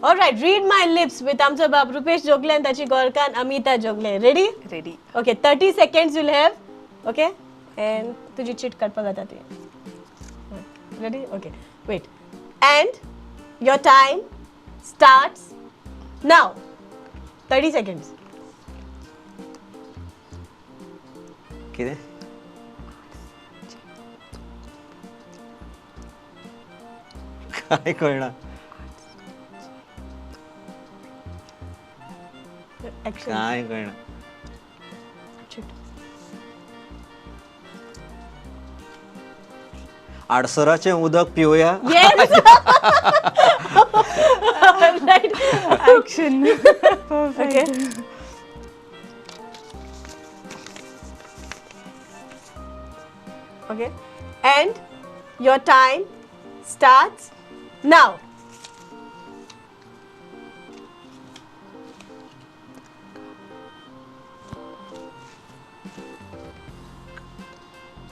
All right, read my lips with आमचा बाप रुपेश जोगले आणि त्याची गोरकान Amita Jogle. Ready? Ready. Okay, 30 seconds you'll have. Okay? And तुझी cheat करपा जाता ती. Ready? Okay. Wait. And your time starts now. 30 seconds. कितें काय कळना. Action. काय कळना. Shoot. आडसराचें उदक पिवया. Yes. Right. Action. Okay. Okay. And your time starts now.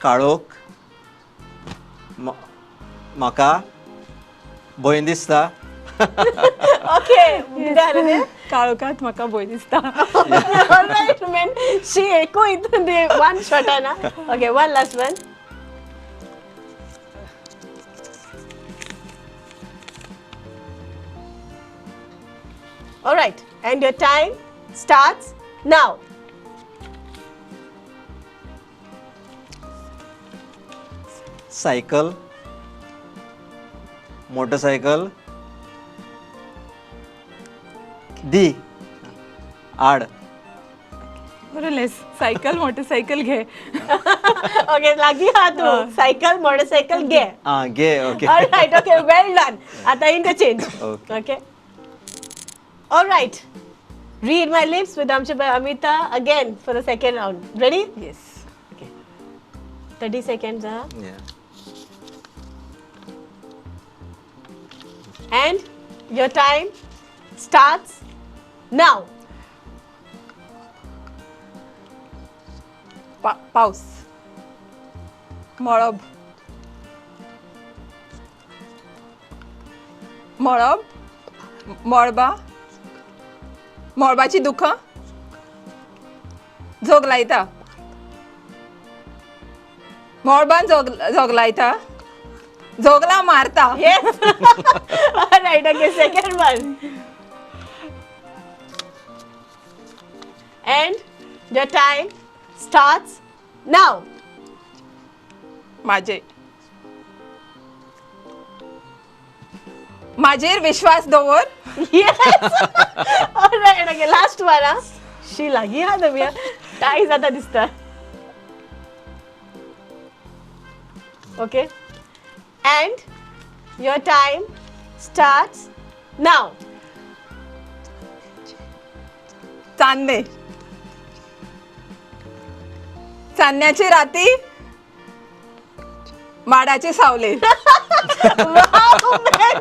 काळोख म्हाका भंय दिसता. Okay. Done. काळोखात म्हाका भंय दिसता. All right, man. She echo इथून दे one shot आहे ना. Okay, one last one. All right, and your time starts now. Cycle motorcycle दी आड. बरोलेस. सायकल मोटरसायकल घे. Okay, लागी हा तू. Cycle, motorcycle, घे. घे. Okay. All right, okay, well done. आता interchange. Okay. Okay. All right. Read my lips with Amita again for the second round. Ready? Yes. 30 seconds, huh? Yeah. And your time starts now. पाऊस. मळब. मळब. मळबा. मळबाची दुखां. झोग लायता. मळबान झोग लायता. झोगला मारता. Yes. All right, okay, second one. And your time starts now. माझेर विश्वास दवर. Yes. All right, okay, last one, huh? She lagi ha तुम्ही. काय जाता दिसता. Okay. And your time starts now. चांदणे. चांदण्याचे राती. माडाचे सावले. Wow, man.